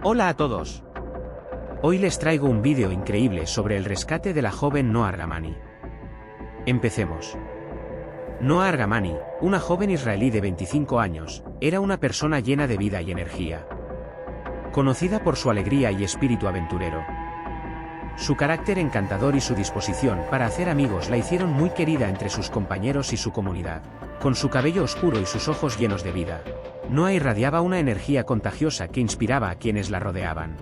Hola a todos. Hoy les traigo un vídeo increíble sobre el rescate de la joven Noa Argamani. Empecemos. Noa Argamani, una joven israelí de 25 años, era una persona llena de vida y energía. Conocida por su alegría y espíritu aventurero. Su carácter encantador y su disposición para hacer amigos la hicieron muy querida entre sus compañeros y su comunidad. Con su cabello oscuro y sus ojos llenos de vida, Noa irradiaba una energía contagiosa que inspiraba a quienes la rodeaban.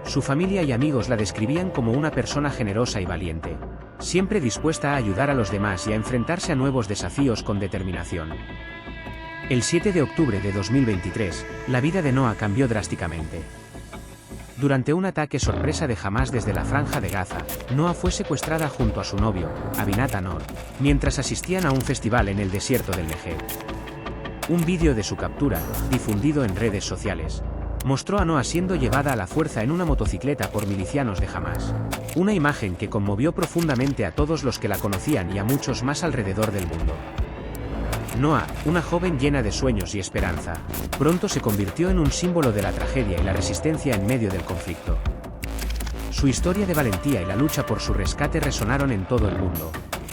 Su familia y amigos la describían como una persona generosa y valiente, siempre dispuesta a ayudar a los demás y a enfrentarse a nuevos desafíos con determinación. El 7 de octubre de 2023, la vida de Noa cambió drásticamente. Durante un ataque sorpresa de Hamás desde la Franja de Gaza, Noa fue secuestrada junto a su novio, Avinat Anor, mientras asistían a un festival en el desierto del Negev. Un vídeo de su captura, difundido en redes sociales, mostró a Noa siendo llevada a la fuerza en una motocicleta por milicianos de Hamás. Una imagen que conmovió profundamente a todos los que la conocían y a muchos más alrededor del mundo. Noa, una joven llena de sueños y esperanza, pronto se convirtió en un símbolo de la tragedia y la resistencia en medio del conflicto. Su historia de valentía y la lucha por su rescate resonaron en todo el mundo,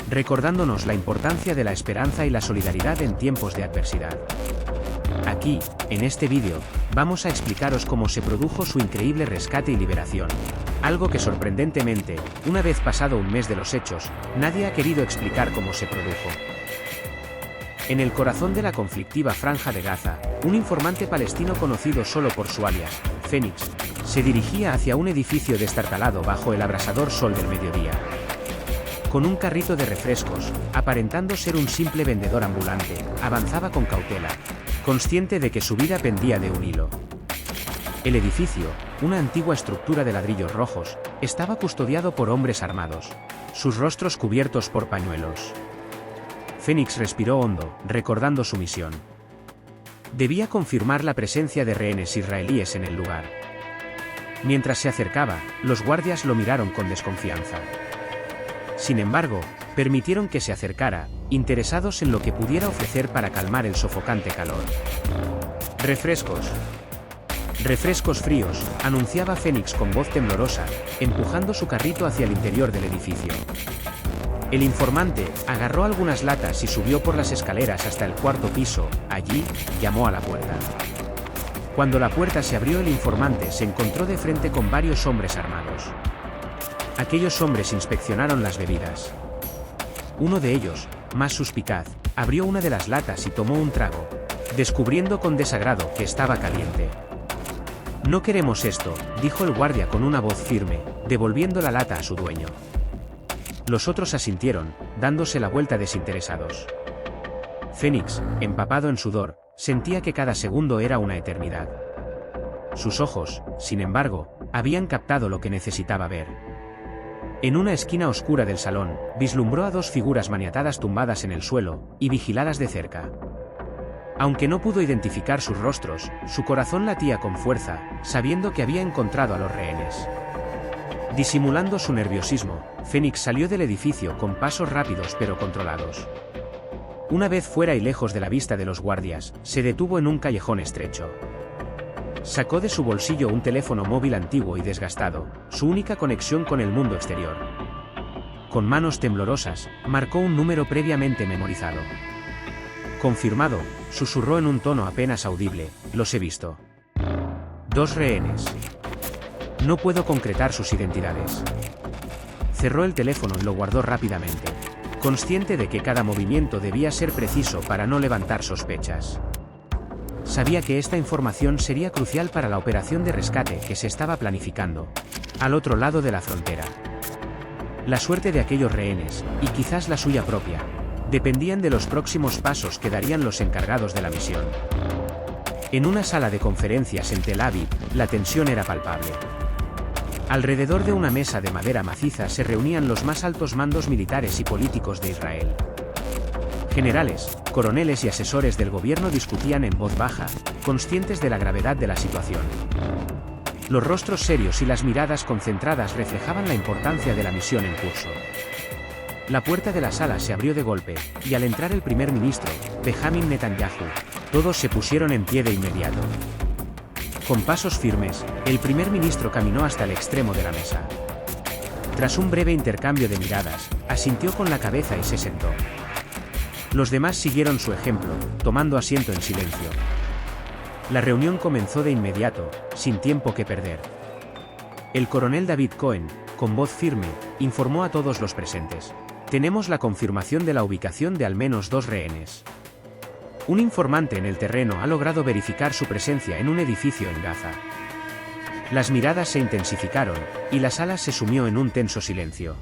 recordándonos la importancia de la esperanza y la solidaridad en tiempos de adversidad. Aquí, en este vídeo, vamos a explicaros cómo se produjo su increíble rescate y liberación. Algo que sorprendentemente, una vez pasado un mes de los hechos, nadie ha querido explicar cómo se produjo. En el corazón de la conflictiva Franja de Gaza, un informante palestino conocido solo por su alias, Fénix, se dirigía hacia un edificio destartalado bajo el abrasador sol del mediodía. Con un carrito de refrescos, aparentando ser un simple vendedor ambulante, avanzaba con cautela, consciente de que su vida pendía de un hilo. El edificio, una antigua estructura de ladrillos rojos, estaba custodiado por hombres armados, sus rostros cubiertos por pañuelos. Fénix respiró hondo, recordando su misión. Debía confirmar la presencia de rehenes israelíes en el lugar. Mientras se acercaba, los guardias lo miraron con desconfianza. Sin embargo, permitieron que se acercara, interesados en lo que pudiera ofrecer para calmar el sofocante calor. Refrescos. Refrescos fríos, anunciaba Fénix con voz temblorosa, empujando su carrito hacia el interior del edificio. El informante agarró algunas latas y subió por las escaleras hasta el cuarto piso. Allí, llamó a la puerta. Cuando la puerta se abrió, el informante se encontró de frente con varios hombres armados. Aquellos hombres inspeccionaron las bebidas. Uno de ellos, más suspicaz, abrió una de las latas y tomó un trago, descubriendo con desagrado que estaba caliente. «No queremos esto», dijo el guardia con una voz firme, devolviendo la lata a su dueño. Los otros asintieron, dándose la vuelta desinteresados. Fénix, empapado en sudor, sentía que cada segundo era una eternidad. Sus ojos, sin embargo, habían captado lo que necesitaba ver. En una esquina oscura del salón, vislumbró a dos figuras maniatadas tumbadas en el suelo, y vigiladas de cerca. Aunque no pudo identificar sus rostros, su corazón latía con fuerza, sabiendo que había encontrado a los rehenes. Disimulando su nerviosismo, Fénix salió del edificio con pasos rápidos pero controlados. Una vez fuera y lejos de la vista de los guardias, se detuvo en un callejón estrecho. Sacó de su bolsillo un teléfono móvil antiguo y desgastado, su única conexión con el mundo exterior. Con manos temblorosas, marcó un número previamente memorizado. Confirmado, susurró en un tono apenas audible, «Los he visto. 2 rehenes. No puedo concretar sus identidades». Cerró el teléfono y lo guardó rápidamente, consciente de que cada movimiento debía ser preciso para no levantar sospechas. Sabía que esta información sería crucial para la operación de rescate que se estaba planificando, al otro lado de la frontera. La suerte de aquellos rehenes, y quizás la suya propia, dependían de los próximos pasos que darían los encargados de la misión. En una sala de conferencias en Tel Aviv, la tensión era palpable. Alrededor de una mesa de madera maciza se reunían los más altos mandos militares y políticos de Israel. Generales, coroneles y asesores del gobierno discutían en voz baja, conscientes de la gravedad de la situación. Los rostros serios y las miradas concentradas reflejaban la importancia de la misión en curso. La puerta de la sala se abrió de golpe, y al entrar el primer ministro, Benjamin Netanyahu, todos se pusieron en pie de inmediato. Con pasos firmes, el primer ministro caminó hasta el extremo de la mesa. Tras un breve intercambio de miradas, asintió con la cabeza y se sentó. Los demás siguieron su ejemplo, tomando asiento en silencio. La reunión comenzó de inmediato, sin tiempo que perder. El coronel David Cohen, con voz firme, informó a todos los presentes. Tenemos la confirmación de la ubicación de al menos 2 rehenes. Un informante en el terreno ha logrado verificar su presencia en un edificio en Gaza. Las miradas se intensificaron, y la sala se sumió en un tenso silencio.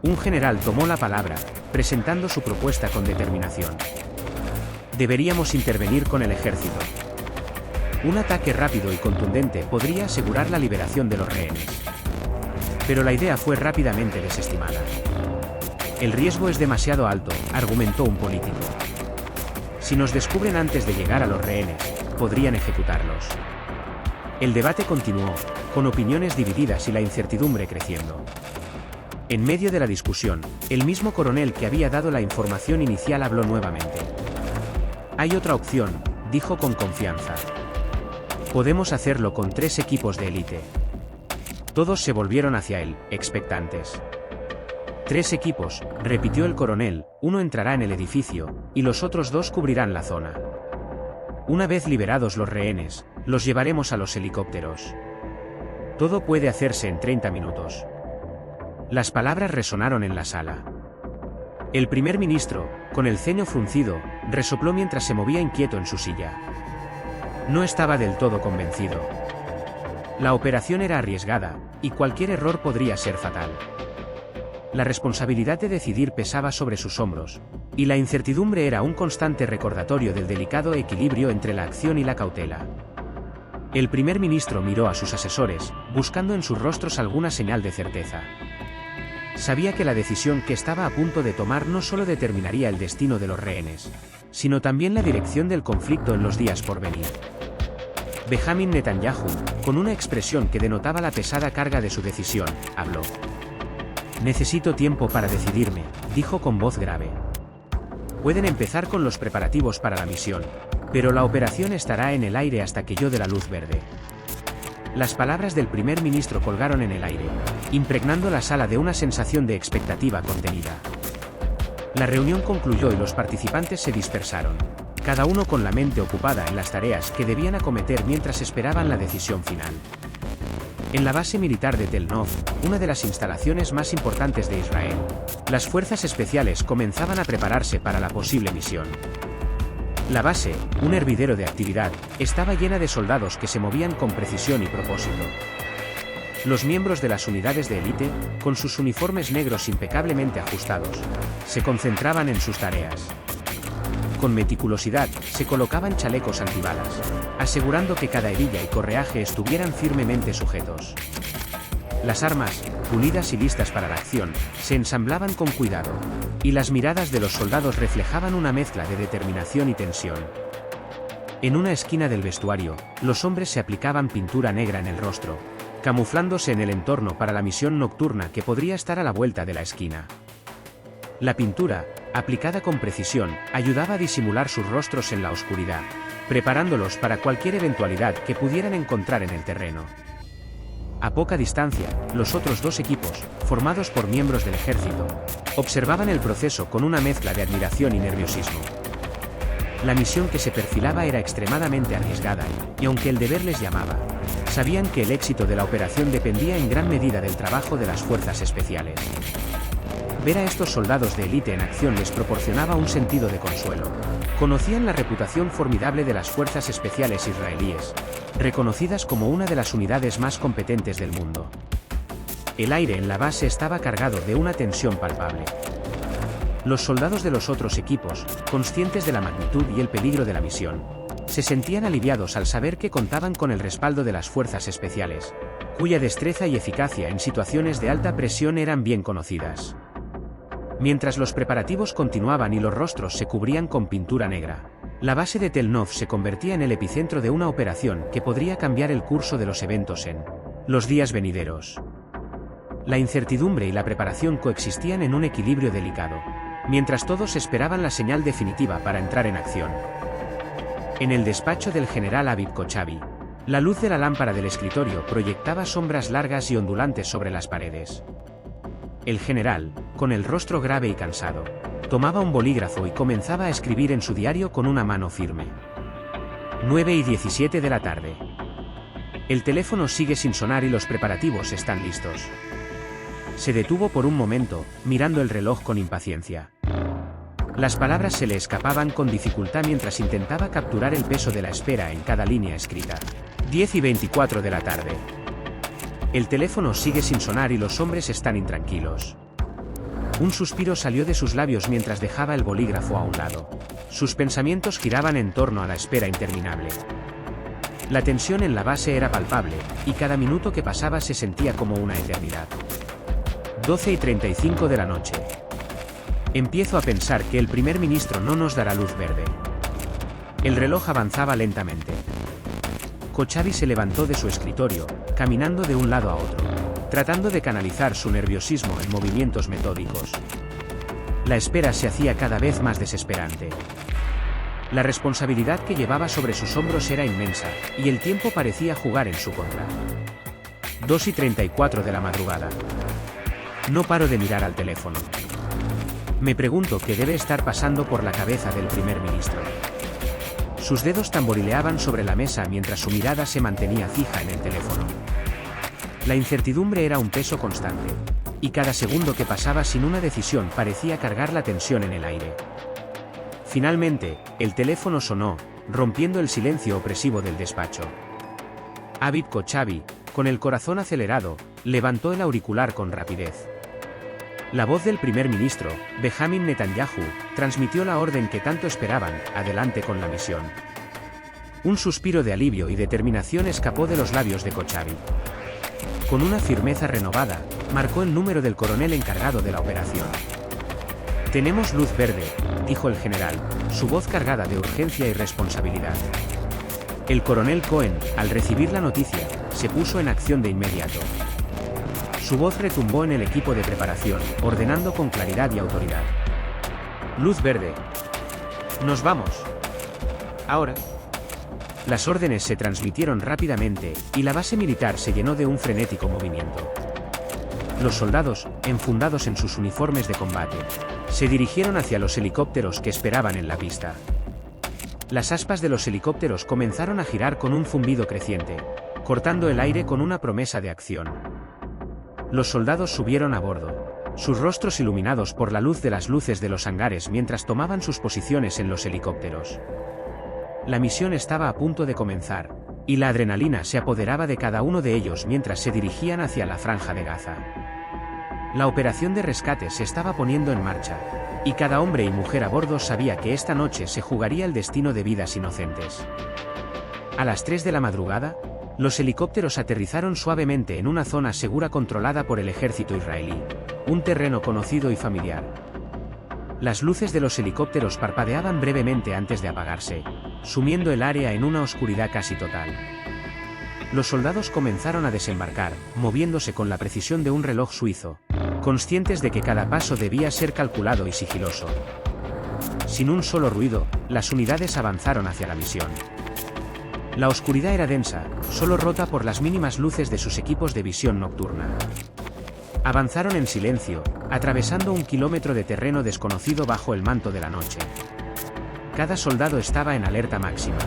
Un general tomó la palabra, presentando su propuesta con determinación. Deberíamos intervenir con el ejército. Un ataque rápido y contundente podría asegurar la liberación de los rehenes. Pero la idea fue rápidamente desestimada. El riesgo es demasiado alto, argumentó un político. Si nos descubren antes de llegar a los rehenes, podrían ejecutarlos. El debate continuó, con opiniones divididas y la incertidumbre creciendo. En medio de la discusión, el mismo coronel que había dado la información inicial habló nuevamente. Hay otra opción, dijo con confianza. Podemos hacerlo con 3 equipos de élite. Todos se volvieron hacia él, expectantes. 3 equipos, repitió el coronel, uno entrará en el edificio, y los otros 2 cubrirán la zona. Una vez liberados los rehenes, los llevaremos a los helicópteros. Todo puede hacerse en 30 minutos. Las palabras resonaron en la sala. El primer ministro, con el ceño fruncido, resopló mientras se movía inquieto en su silla. No estaba del todo convencido. La operación era arriesgada, y cualquier error podría ser fatal. La responsabilidad de decidir pesaba sobre sus hombros, y la incertidumbre era un constante recordatorio del delicado equilibrio entre la acción y la cautela. El primer ministro miró a sus asesores, buscando en sus rostros alguna señal de certeza. Sabía que la decisión que estaba a punto de tomar no solo determinaría el destino de los rehenes, sino también la dirección del conflicto en los días por venir. Benjamin Netanyahu, con una expresión que denotaba la pesada carga de su decisión, habló. Necesito tiempo para decidirme, dijo con voz grave. Pueden empezar con los preparativos para la misión, pero la operación estará en el aire hasta que yo dé la luz verde. Las palabras del primer ministro colgaron en el aire, impregnando la sala de una sensación de expectativa contenida. La reunión concluyó y los participantes se dispersaron, cada uno con la mente ocupada en las tareas que debían acometer mientras esperaban la decisión final. En la base militar de Tel Nov, una de las instalaciones más importantes de Israel, las fuerzas especiales comenzaban a prepararse para la posible misión. La base, un hervidero de actividad, estaba llena de soldados que se movían con precisión y propósito. Los miembros de las unidades de élite, con sus uniformes negros impecablemente ajustados, se concentraban en sus tareas. Con meticulosidad, se colocaban chalecos antibalas, asegurando que cada hebilla y correaje estuvieran firmemente sujetos. Las armas, pulidas y listas para la acción, se ensamblaban con cuidado, y las miradas de los soldados reflejaban una mezcla de determinación y tensión. En una esquina del vestuario, los hombres se aplicaban pintura negra en el rostro, camuflándose en el entorno para la misión nocturna que podría estar a la vuelta de la esquina. La pintura, aplicada con precisión, ayudaba a disimular sus rostros en la oscuridad, preparándolos para cualquier eventualidad que pudieran encontrar en el terreno. A poca distancia, los otros 2 equipos, formados por miembros del ejército, observaban el proceso con una mezcla de admiración y nerviosismo. La misión que se perfilaba era extremadamente arriesgada, y aunque el deber les llamaba, sabían que el éxito de la operación dependía en gran medida del trabajo de las fuerzas especiales. Ver a estos soldados de élite en acción les proporcionaba un sentido de consuelo. Conocían la reputación formidable de las fuerzas especiales israelíes, reconocidas como una de las unidades más competentes del mundo. El aire en la base estaba cargado de una tensión palpable. Los soldados de los otros equipos, conscientes de la magnitud y el peligro de la misión, se sentían aliviados al saber que contaban con el respaldo de las fuerzas especiales, cuya destreza y eficacia en situaciones de alta presión eran bien conocidas. Mientras los preparativos continuaban y los rostros se cubrían con pintura negra, la base de Tel Nov se convertía en el epicentro de una operación que podría cambiar el curso de los eventos en los días venideros. La incertidumbre y la preparación coexistían en un equilibrio delicado, mientras todos esperaban la señal definitiva para entrar en acción. En el despacho del general Aviv Kochavi, La luz de la lámpara del escritorio proyectaba sombras largas y ondulantes sobre las paredes. El general, con el rostro grave y cansado, tomaba un bolígrafo y comenzaba a escribir en su diario con una mano firme. 9:17 de la tarde. El teléfono sigue sin sonar y los preparativos están listos. Se detuvo por un momento, mirando el reloj con impaciencia. Las palabras se le escapaban con dificultad mientras intentaba capturar el peso de la espera en cada línea escrita. 10:24 de la tarde. El teléfono sigue sin sonar y los hombres están intranquilos. Un suspiro salió de sus labios mientras dejaba el bolígrafo a un lado. Sus pensamientos giraban en torno a la espera interminable. La tensión en la base era palpable, y cada minuto que pasaba se sentía como una eternidad. 12:35 de la noche. Empiezo a pensar que el primer ministro no nos dará luz verde. El reloj avanzaba lentamente. Kochavi se levantó de su escritorio, caminando de un lado a otro, tratando de canalizar su nerviosismo en movimientos metódicos. La espera se hacía cada vez más desesperante. La responsabilidad que llevaba sobre sus hombros era inmensa, y el tiempo parecía jugar en su contra. 2:34 de la madrugada. No paro de mirar al teléfono. Me pregunto qué debe estar pasando por la cabeza del primer ministro. Sus dedos tamborileaban sobre la mesa mientras su mirada se mantenía fija en el teléfono. La incertidumbre era un peso constante, y cada segundo que pasaba sin una decisión parecía cargar la tensión en el aire. Finalmente, el teléfono sonó, rompiendo el silencio opresivo del despacho. Aviv Kochavi, con el corazón acelerado, levantó el auricular con rapidez. La voz del primer ministro, Benjamin Netanyahu, transmitió la orden que tanto esperaban: adelante con la misión. Un suspiro de alivio y determinación escapó de los labios de Kochavi. Con una firmeza renovada, marcó el número del coronel encargado de la operación. Tenemos luz verde, dijo el general, su voz cargada de urgencia y responsabilidad. El coronel Cohen, al recibir la noticia, se puso en acción de inmediato. Su voz retumbó en el equipo de preparación, ordenando con claridad y autoridad. Luz verde. Nos vamos. Ahora. Las órdenes se transmitieron rápidamente, y la base militar se llenó de un frenético movimiento. Los soldados, enfundados en sus uniformes de combate, se dirigieron hacia los helicópteros que esperaban en la pista. Las aspas de los helicópteros comenzaron a girar con un zumbido creciente, cortando el aire con una promesa de acción. Los soldados subieron a bordo, sus rostros iluminados por la luz de las luces de los hangares mientras tomaban sus posiciones en los helicópteros. La misión estaba a punto de comenzar, y la adrenalina se apoderaba de cada uno de ellos mientras se dirigían hacia la franja de Gaza. La operación de rescate se estaba poniendo en marcha, y cada hombre y mujer a bordo sabía que esta noche se jugaría el destino de vidas inocentes. A las 3 de la madrugada, los helicópteros aterrizaron suavemente en una zona segura controlada por el ejército israelí, un terreno conocido y familiar. Las luces de los helicópteros parpadeaban brevemente antes de apagarse, sumiendo el área en una oscuridad casi total. Los soldados comenzaron a desembarcar, moviéndose con la precisión de un reloj suizo, conscientes de que cada paso debía ser calculado y sigiloso. Sin un solo ruido, las unidades avanzaron hacia la misión. La oscuridad era densa, solo rota por las mínimas luces de sus equipos de visión nocturna. Avanzaron en silencio, atravesando 1 kilómetro de terreno desconocido bajo el manto de la noche. Cada soldado estaba en alerta máxima,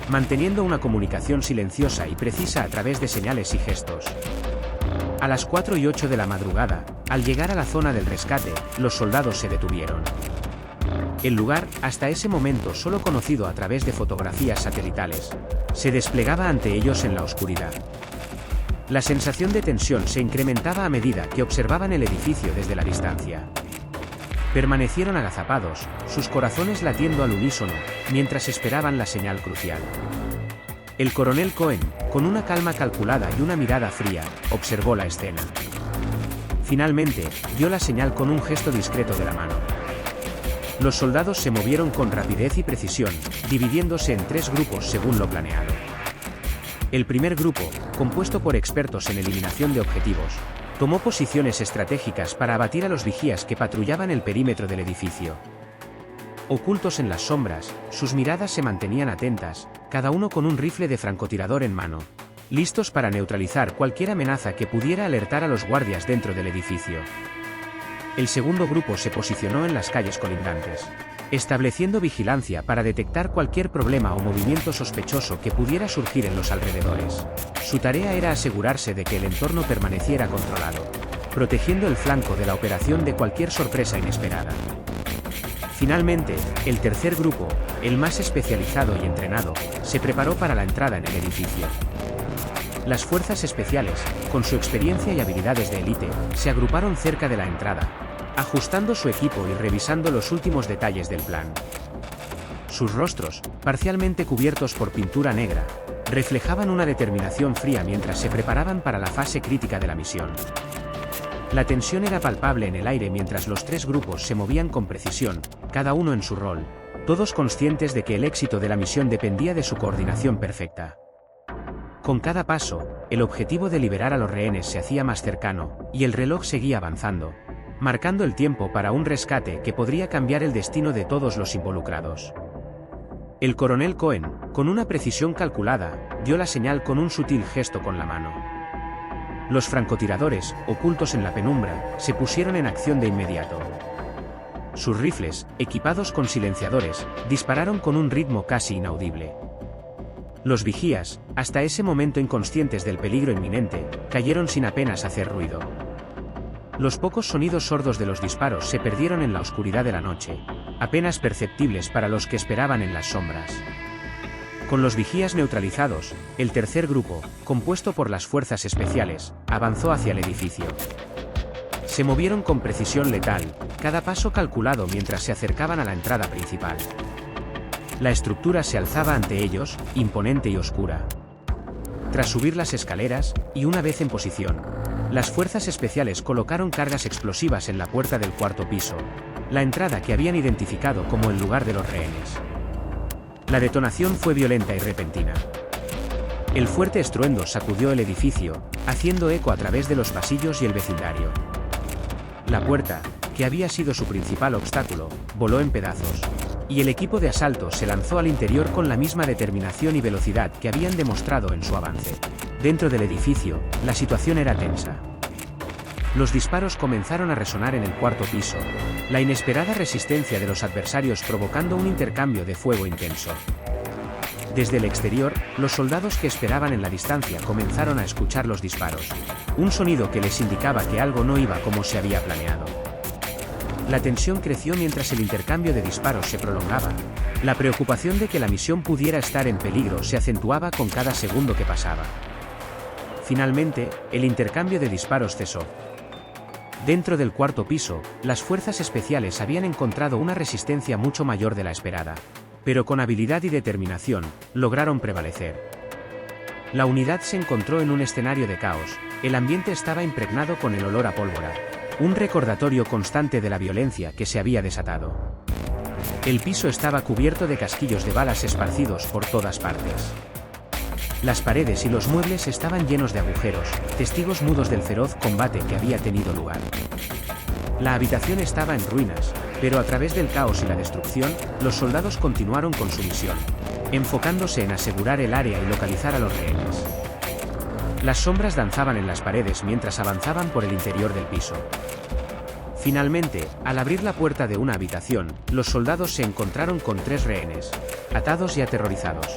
manteniendo una comunicación silenciosa y precisa a través de señales y gestos. A las 4:08 de la madrugada, al llegar a la zona del rescate, los soldados se detuvieron. El lugar, hasta ese momento solo conocido a través de fotografías satelitales, se desplegaba ante ellos en la oscuridad. La sensación de tensión se incrementaba a medida que observaban el edificio desde la distancia. Permanecieron agazapados, sus corazones latiendo al unísono, mientras esperaban la señal crucial. El coronel Cohen, con una calma calculada y una mirada fría, observó la escena. Finalmente, dio la señal con un gesto discreto de la mano. Los soldados se movieron con rapidez y precisión, dividiéndose en 3 grupos según lo planeado. El primer grupo, compuesto por expertos en eliminación de objetivos, tomó posiciones estratégicas para abatir a los vigías que patrullaban el perímetro del edificio. Ocultos en las sombras, sus miradas se mantenían atentas, cada uno con un rifle de francotirador en mano, listos para neutralizar cualquier amenaza que pudiera alertar a los guardias dentro del edificio. El segundo grupo se posicionó en las calles colindantes, estableciendo vigilancia para detectar cualquier problema o movimiento sospechoso que pudiera surgir en los alrededores. Su tarea era asegurarse de que el entorno permaneciera controlado, protegiendo el flanco de la operación de cualquier sorpresa inesperada. Finalmente, el tercer grupo, el más especializado y entrenado, se preparó para la entrada en el edificio. Las fuerzas especiales, con su experiencia y habilidades de élite, se agruparon cerca de la entrada, ajustando su equipo y revisando los últimos detalles del plan. Sus rostros, parcialmente cubiertos por pintura negra, reflejaban una determinación fría mientras se preparaban para la fase crítica de la misión. La tensión era palpable en el aire mientras los tres grupos se movían con precisión, cada uno en su rol, todos conscientes de que el éxito de la misión dependía de su coordinación perfecta. Con cada paso, el objetivo de liberar a los rehenes se hacía más cercano, y el reloj seguía avanzando, marcando el tiempo para un rescate que podría cambiar el destino de todos los involucrados. El coronel Cohen, con una precisión calculada, dio la señal con un sutil gesto con la mano. Los francotiradores, ocultos en la penumbra, se pusieron en acción de inmediato. Sus rifles, equipados con silenciadores, dispararon con un ritmo casi inaudible. Los vigías, hasta ese momento inconscientes del peligro inminente, cayeron sin apenas hacer ruido. Los pocos sonidos sordos de los disparos se perdieron en la oscuridad de la noche, apenas perceptibles para los que esperaban en las sombras. Con los vigías neutralizados, el tercer grupo, compuesto por las fuerzas especiales, avanzó hacia el edificio. Se movieron con precisión letal, cada paso calculado mientras se acercaban a la entrada principal. La estructura se alzaba ante ellos, imponente y oscura. Tras subir las escaleras, y una vez en posición, las fuerzas especiales colocaron cargas explosivas en la puerta del cuarto piso, la entrada que habían identificado como el lugar de los rehenes. La detonación fue violenta y repentina. El fuerte estruendo sacudió el edificio, haciendo eco a través de los pasillos y el vecindario. La puerta, que había sido su principal obstáculo, voló en pedazos, y el equipo de asalto se lanzó al interior con la misma determinación y velocidad que habían demostrado en su avance. Dentro del edificio, la situación era tensa. Los disparos comenzaron a resonar en el cuarto piso, la inesperada resistencia de los adversarios provocando un intercambio de fuego intenso. Desde el exterior, los soldados que esperaban en la distancia comenzaron a escuchar los disparos, un sonido que les indicaba que algo no iba como se había planeado. La tensión creció mientras el intercambio de disparos se prolongaba. La preocupación de que la misión pudiera estar en peligro se acentuaba con cada segundo que pasaba. Finalmente, el intercambio de disparos cesó. Dentro del cuarto piso, las fuerzas especiales habían encontrado una resistencia mucho mayor de la esperada, pero con habilidad y determinación, lograron prevalecer. La unidad se encontró en un escenario de caos, el ambiente estaba impregnado con el olor a pólvora, un recordatorio constante de la violencia que se había desatado. El piso estaba cubierto de casquillos de balas esparcidos por todas partes. Las paredes y los muebles estaban llenos de agujeros, testigos mudos del feroz combate que había tenido lugar. La habitación estaba en ruinas, pero a través del caos y la destrucción, los soldados continuaron con su misión, enfocándose en asegurar el área y localizar a los rehenes. Las sombras danzaban en las paredes mientras avanzaban por el interior del piso. Finalmente, al abrir la puerta de una habitación, los soldados se encontraron con 3 rehenes, atados y aterrorizados.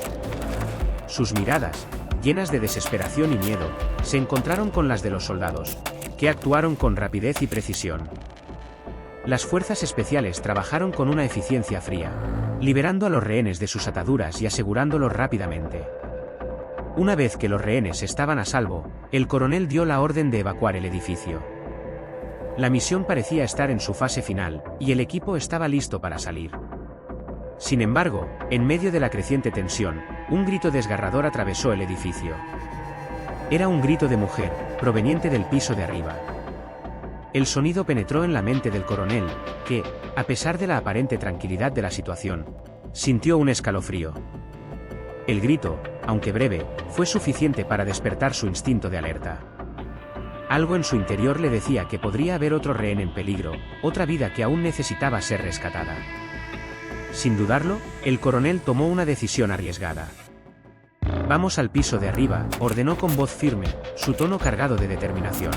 Sus miradas, llenas de desesperación y miedo, se encontraron con las de los soldados, que actuaron con rapidez y precisión. Las fuerzas especiales trabajaron con una eficiencia fría, liberando a los rehenes de sus ataduras y asegurándolos rápidamente. Una vez que los rehenes estaban a salvo, el coronel dio la orden de evacuar el edificio. La misión parecía estar en su fase final, y el equipo estaba listo para salir. Sin embargo, en medio de la creciente tensión, un grito desgarrador atravesó el edificio. Era un grito de mujer, proveniente del piso de arriba. El sonido penetró en la mente del coronel, que, a pesar de la aparente tranquilidad de la situación, sintió un escalofrío. El grito, aunque breve, fue suficiente para despertar su instinto de alerta. Algo en su interior le decía que podría haber otro rehén en peligro, otra vida que aún necesitaba ser rescatada. Sin dudarlo, el coronel tomó una decisión arriesgada. «Vamos al piso de arriba», ordenó con voz firme, su tono cargado de determinación.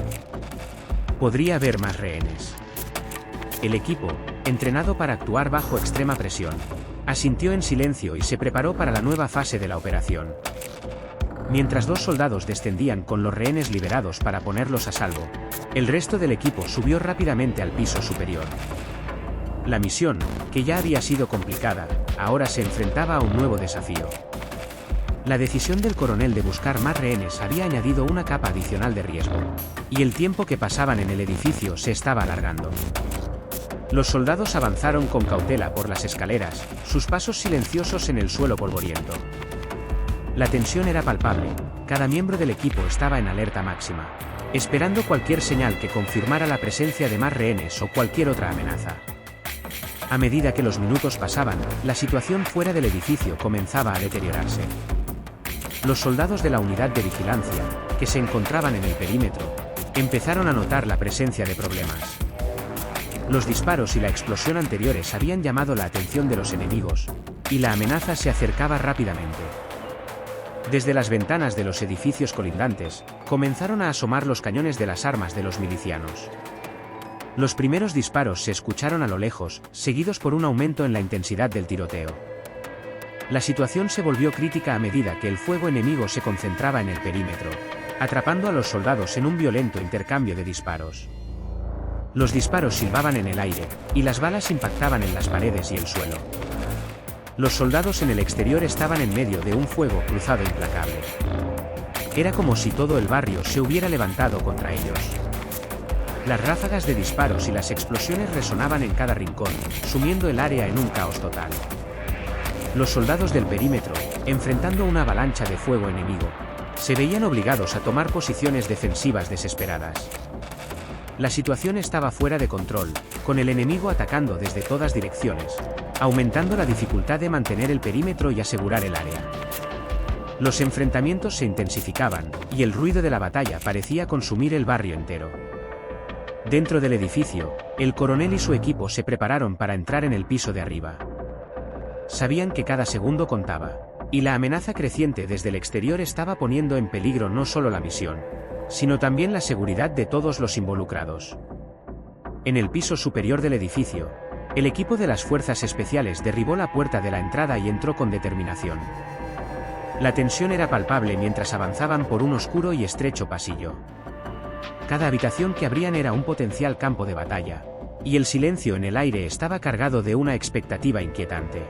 Podría haber más rehenes. El equipo, entrenado para actuar bajo extrema presión, asintió en silencio y se preparó para la nueva fase de la operación. Mientras 2 soldados descendían con los rehenes liberados para ponerlos a salvo, el resto del equipo subió rápidamente al piso superior. La misión, que ya había sido complicada, ahora se enfrentaba a un nuevo desafío. La decisión del coronel de buscar más rehenes había añadido una capa adicional de riesgo, y el tiempo que pasaban en el edificio se estaba alargando. Los soldados avanzaron con cautela por las escaleras, sus pasos silenciosos en el suelo polvoriento. La tensión era palpable, cada miembro del equipo estaba en alerta máxima, esperando cualquier señal que confirmara la presencia de más rehenes o cualquier otra amenaza. A medida que los minutos pasaban, la situación fuera del edificio comenzaba a deteriorarse. Los soldados de la unidad de vigilancia, que se encontraban en el perímetro, empezaron a notar la presencia de problemas. Los disparos y la explosión anteriores habían llamado la atención de los enemigos, y la amenaza se acercaba rápidamente. Desde las ventanas de los edificios colindantes, comenzaron a asomar los cañones de las armas de los milicianos. Los primeros disparos se escucharon a lo lejos, seguidos por un aumento en la intensidad del tiroteo. La situación se volvió crítica a medida que el fuego enemigo se concentraba en el perímetro, atrapando a los soldados en un violento intercambio de disparos. Los disparos silbaban en el aire, y las balas impactaban en las paredes y el suelo. Los soldados en el exterior estaban en medio de un fuego cruzado implacable. Era como si todo el barrio se hubiera levantado contra ellos. Las ráfagas de disparos y las explosiones resonaban en cada rincón, sumiendo el área en un caos total. Los soldados del perímetro, enfrentando una avalancha de fuego enemigo, se veían obligados a tomar posiciones defensivas desesperadas. La situación estaba fuera de control, con el enemigo atacando desde todas direcciones, aumentando la dificultad de mantener el perímetro y asegurar el área. Los enfrentamientos se intensificaban, y el ruido de la batalla parecía consumir el barrio entero. Dentro del edificio, el coronel y su equipo se prepararon para entrar en el piso de arriba. Sabían que cada segundo contaba, y la amenaza creciente desde el exterior estaba poniendo en peligro no solo la misión, sino también la seguridad de todos los involucrados. En el piso superior del edificio, el equipo de las fuerzas especiales derribó la puerta de la entrada y entró con determinación. La tensión era palpable mientras avanzaban por un oscuro y estrecho pasillo. Cada habitación que abrían era un potencial campo de batalla, y el silencio en el aire estaba cargado de una expectativa inquietante.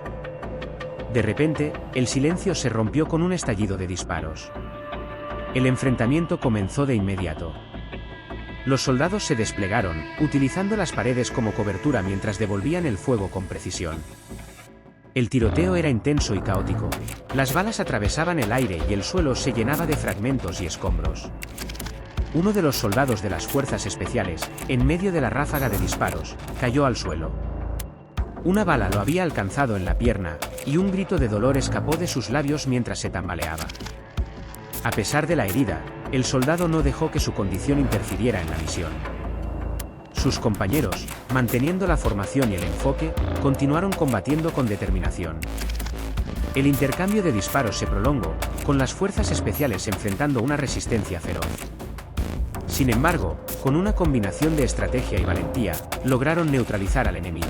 De repente, el silencio se rompió con un estallido de disparos. El enfrentamiento comenzó de inmediato. Los soldados se desplegaron, utilizando las paredes como cobertura mientras devolvían el fuego con precisión. El tiroteo era intenso y caótico. Las balas atravesaban el aire y el suelo se llenaba de fragmentos y escombros. Uno de los soldados de las fuerzas especiales, en medio de la ráfaga de disparos, cayó al suelo. Una bala lo había alcanzado en la pierna, y un grito de dolor escapó de sus labios mientras se tambaleaba. A pesar de la herida, el soldado no dejó que su condición interfiriera en la misión. Sus compañeros, manteniendo la formación y el enfoque, continuaron combatiendo con determinación. El intercambio de disparos se prolongó, con las fuerzas especiales enfrentando una resistencia feroz. Sin embargo, con una combinación de estrategia y valentía, lograron neutralizar al enemigo.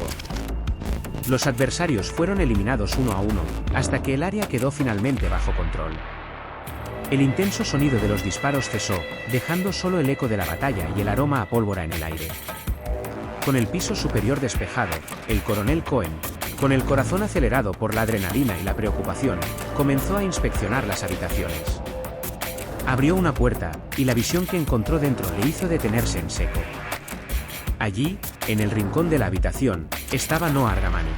Los adversarios fueron eliminados uno a uno, hasta que el área quedó finalmente bajo control. El intenso sonido de los disparos cesó, dejando solo el eco de la batalla y el aroma a pólvora en el aire. Con el piso superior despejado, el coronel Cohen, con el corazón acelerado por la adrenalina y la preocupación, comenzó a inspeccionar las habitaciones. Abrió una puerta, y la visión que encontró dentro le hizo detenerse en seco. Allí, en el rincón de la habitación, estaba Noah Argamani.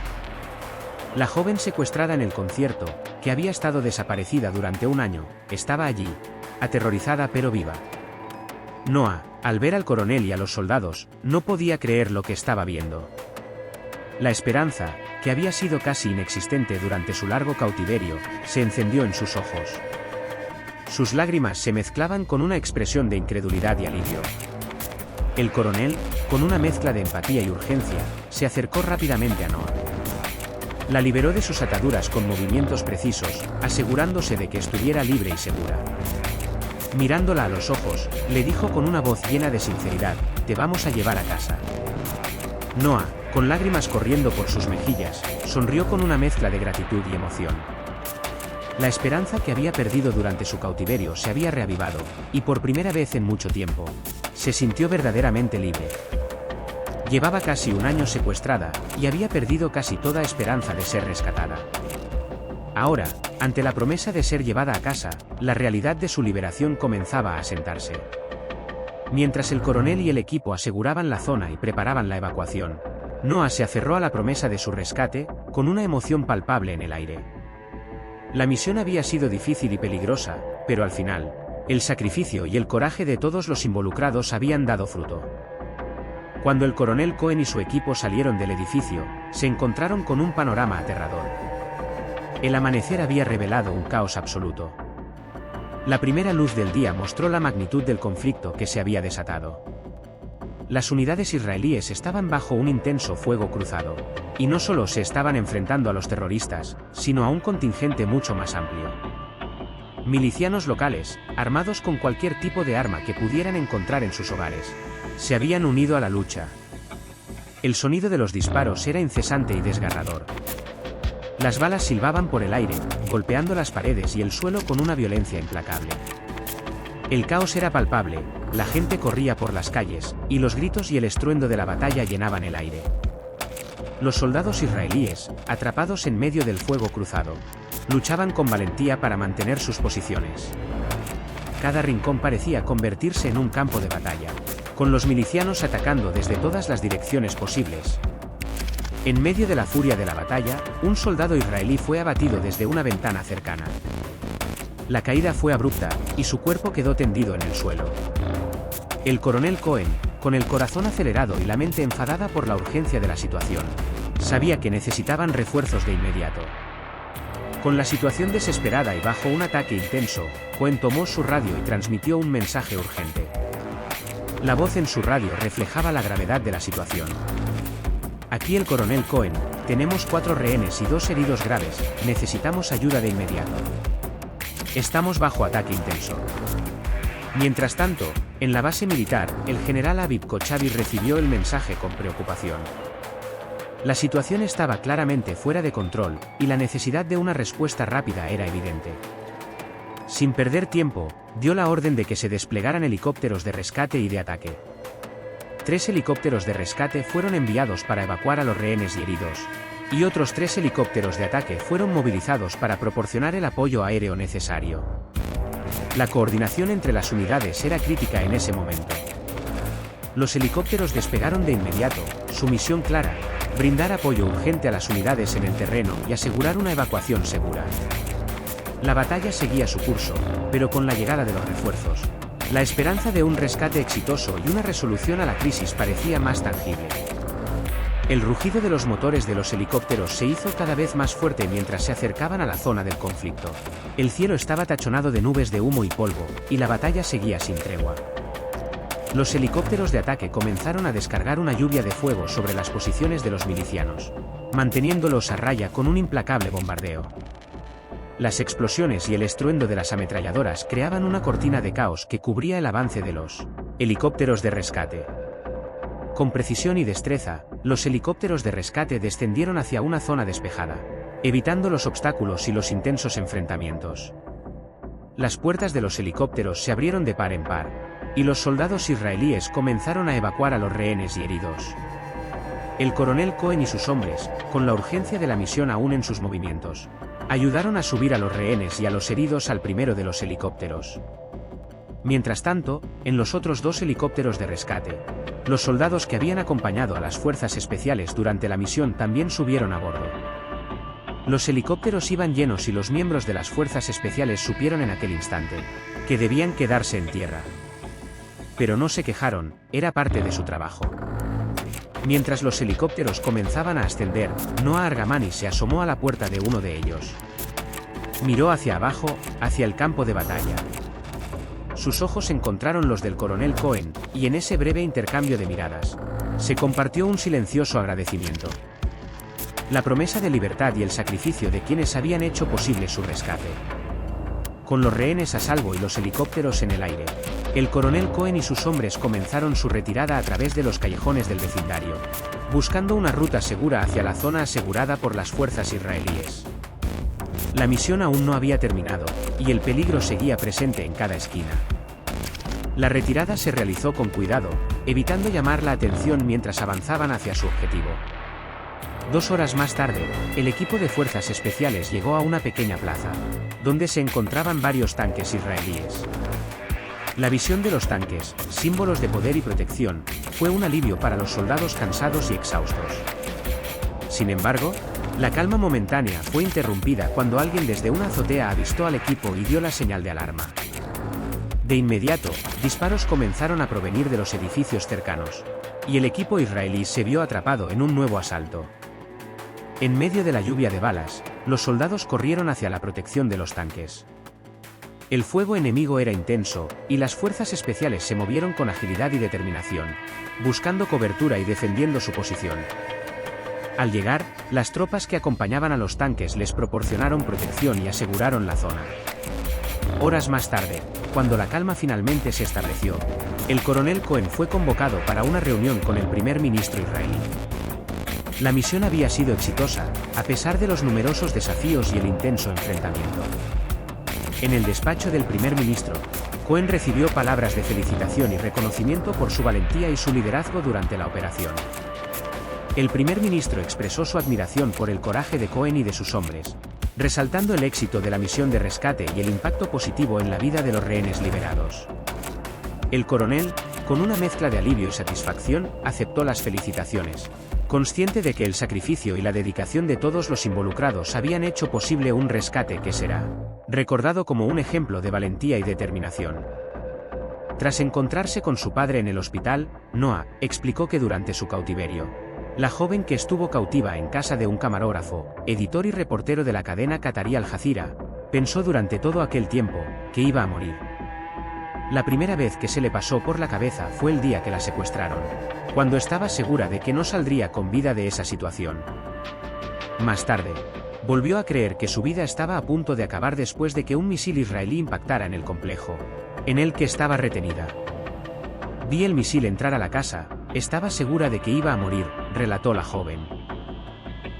La joven secuestrada en el concierto, que había estado desaparecida durante un año, estaba allí, aterrorizada pero viva. Noah, al ver al coronel y a los soldados, no podía creer lo que estaba viendo. La esperanza, que había sido casi inexistente durante su largo cautiverio, se encendió en sus ojos. Sus lágrimas se mezclaban con una expresión de incredulidad y alivio. El coronel, con una mezcla de empatía y urgencia, se acercó rápidamente a Noah. La liberó de sus ataduras con movimientos precisos, asegurándose de que estuviera libre y segura. Mirándola a los ojos, le dijo con una voz llena de sinceridad: «Te vamos a llevar a casa». Noah, con lágrimas corriendo por sus mejillas, sonrió con una mezcla de gratitud y emoción. La esperanza que había perdido durante su cautiverio se había reavivado, y por primera vez en mucho tiempo, se sintió verdaderamente libre. Llevaba casi un año secuestrada, y había perdido casi toda esperanza de ser rescatada. Ahora, ante la promesa de ser llevada a casa, la realidad de su liberación comenzaba a asentarse. Mientras el coronel y el equipo aseguraban la zona y preparaban la evacuación, Noah se aferró a la promesa de su rescate, con una emoción palpable en el aire. La misión había sido difícil y peligrosa, pero al final, el sacrificio y el coraje de todos los involucrados habían dado fruto. Cuando el coronel Cohen y su equipo salieron del edificio, se encontraron con un panorama aterrador. El amanecer había revelado un caos absoluto. La primera luz del día mostró la magnitud del conflicto que se había desatado. Las unidades israelíes estaban bajo un intenso fuego cruzado, y no solo se estaban enfrentando a los terroristas, sino a un contingente mucho más amplio. Milicianos locales, armados con cualquier tipo de arma que pudieran encontrar en sus hogares, se habían unido a la lucha. El sonido de los disparos era incesante y desgarrador. Las balas silbaban por el aire, golpeando las paredes y el suelo con una violencia implacable. El caos era palpable, la gente corría por las calles, y los gritos y el estruendo de la batalla llenaban el aire. Los soldados israelíes, atrapados en medio del fuego cruzado, luchaban con valentía para mantener sus posiciones. Cada rincón parecía convertirse en un campo de batalla, con los milicianos atacando desde todas las direcciones posibles. En medio de la furia de la batalla, un soldado israelí fue abatido desde una ventana cercana. La caída fue abrupta, y su cuerpo quedó tendido en el suelo. El coronel Cohen, con el corazón acelerado y la mente enfadada por la urgencia de la situación, sabía que necesitaban refuerzos de inmediato. Con la situación desesperada y bajo un ataque intenso, Cohen tomó su radio y transmitió un mensaje urgente. La voz en su radio reflejaba la gravedad de la situación. Aquí el coronel Cohen, tenemos 4 rehenes y 2 heridos graves, necesitamos ayuda de inmediato. Estamos bajo ataque intenso. Mientras tanto, en la base militar, el general Aviv Kochavi recibió el mensaje con preocupación. La situación estaba claramente fuera de control, y la necesidad de una respuesta rápida era evidente. Sin perder tiempo, dio la orden de que se desplegaran helicópteros de rescate y de ataque. 3 helicópteros de rescate fueron enviados para evacuar a los rehenes y heridos, y otros 3 helicópteros de ataque fueron movilizados para proporcionar el apoyo aéreo necesario. La coordinación entre las unidades era crítica en ese momento. Los helicópteros despegaron de inmediato, su misión clara: brindar apoyo urgente a las unidades en el terreno y asegurar una evacuación segura. La batalla seguía su curso, pero con la llegada de los refuerzos, la esperanza de un rescate exitoso y una resolución a la crisis parecía más tangible. El rugido de los motores de los helicópteros se hizo cada vez más fuerte mientras se acercaban a la zona del conflicto. El cielo estaba tachonado de nubes de humo y polvo, y la batalla seguía sin tregua. Los helicópteros de ataque comenzaron a descargar una lluvia de fuego sobre las posiciones de los milicianos, manteniéndolos a raya con un implacable bombardeo. Las explosiones y el estruendo de las ametralladoras creaban una cortina de caos que cubría el avance de los helicópteros de rescate. Con precisión y destreza, los helicópteros de rescate descendieron hacia una zona despejada, evitando los obstáculos y los intensos enfrentamientos. Las puertas de los helicópteros se abrieron de par en par, y los soldados israelíes comenzaron a evacuar a los rehenes y heridos. El coronel Cohen y sus hombres, con la urgencia de la misión aún en sus movimientos, ayudaron a subir a los rehenes y a los heridos al primero de los helicópteros. Mientras tanto, en los otros 2 helicópteros de rescate, los soldados que habían acompañado a las fuerzas especiales durante la misión también subieron a bordo. Los helicópteros iban llenos y los miembros de las fuerzas especiales supieron en aquel instante que debían quedarse en tierra. Pero no se quejaron, era parte de su trabajo. Mientras los helicópteros comenzaban a ascender, Noah Argamani se asomó a la puerta de uno de ellos. Miró hacia abajo, hacia el campo de batalla. Sus ojos encontraron los del coronel Cohen, y en ese breve intercambio de miradas, se compartió un silencioso agradecimiento. la promesa de libertad y el sacrificio de quienes habían hecho posible su rescate. Con los rehenes a salvo y los helicópteros en el aire, el coronel Cohen y sus hombres comenzaron su retirada a través de los callejones del vecindario, buscando una ruta segura hacia la zona asegurada por las fuerzas israelíes. La misión aún no había terminado, y el peligro seguía presente en cada esquina. La retirada se realizó con cuidado, evitando llamar la atención mientras avanzaban hacia su objetivo. 2 horas más tarde, el equipo de fuerzas especiales llegó a una pequeña plaza, donde se encontraban varios tanques israelíes. La visión de los tanques, símbolos de poder y protección, fue un alivio para los soldados cansados y exhaustos. Sin embargo, la calma momentánea fue interrumpida cuando alguien desde una azotea avistó al equipo y dio la señal de alarma. De inmediato, disparos comenzaron a provenir de los edificios cercanos, y el equipo israelí se vio atrapado en un nuevo asalto. En medio de la lluvia de balas, los soldados corrieron hacia la protección de los tanques. El fuego enemigo era intenso, y las fuerzas especiales se movieron con agilidad y determinación, buscando cobertura y defendiendo su posición. Al llegar, las tropas que acompañaban a los tanques les proporcionaron protección y aseguraron la zona. Horas más tarde, cuando la calma finalmente se estableció, el coronel Cohen fue convocado para una reunión con el primer ministro israelí. La misión había sido exitosa, a pesar de los numerosos desafíos y el intenso enfrentamiento. En el despacho del primer ministro, Cohen recibió palabras de felicitación y reconocimiento por su valentía y su liderazgo durante la operación. El primer ministro expresó su admiración por el coraje de Cohen y de sus hombres, resaltando el éxito de la misión de rescate y el impacto positivo en la vida de los rehenes liberados. El coronel, con una mezcla de alivio y satisfacción, aceptó las felicitaciones, consciente de que el sacrificio y la dedicación de todos los involucrados habían hecho posible un rescate que será recordado como un ejemplo de valentía y determinación. Tras encontrarse con su padre en el hospital, Noah explicó que durante su cautiverio, la joven que estuvo cautiva en casa de un camarógrafo, editor y reportero de la cadena qatarí Al Jazeera, pensó durante todo aquel tiempo que iba a morir. La primera vez que se le pasó por la cabeza fue el día que la secuestraron, cuando estaba segura de que no saldría con vida de esa situación. Más tarde, volvió a creer que su vida estaba a punto de acabar después de que un misil israelí impactara en el complejo, en el que estaba retenida. Vi el misil entrar a la casa, estaba segura de que iba a morir, relató la joven.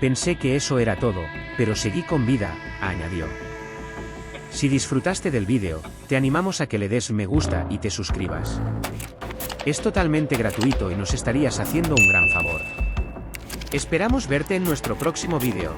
Pensé que eso era todo, pero seguí con vida, añadió. Si disfrutaste del vídeo, te animamos a que le des me gusta y te suscribas. Es totalmente gratuito y nos estarías haciendo un gran favor. Esperamos verte en nuestro próximo vídeo.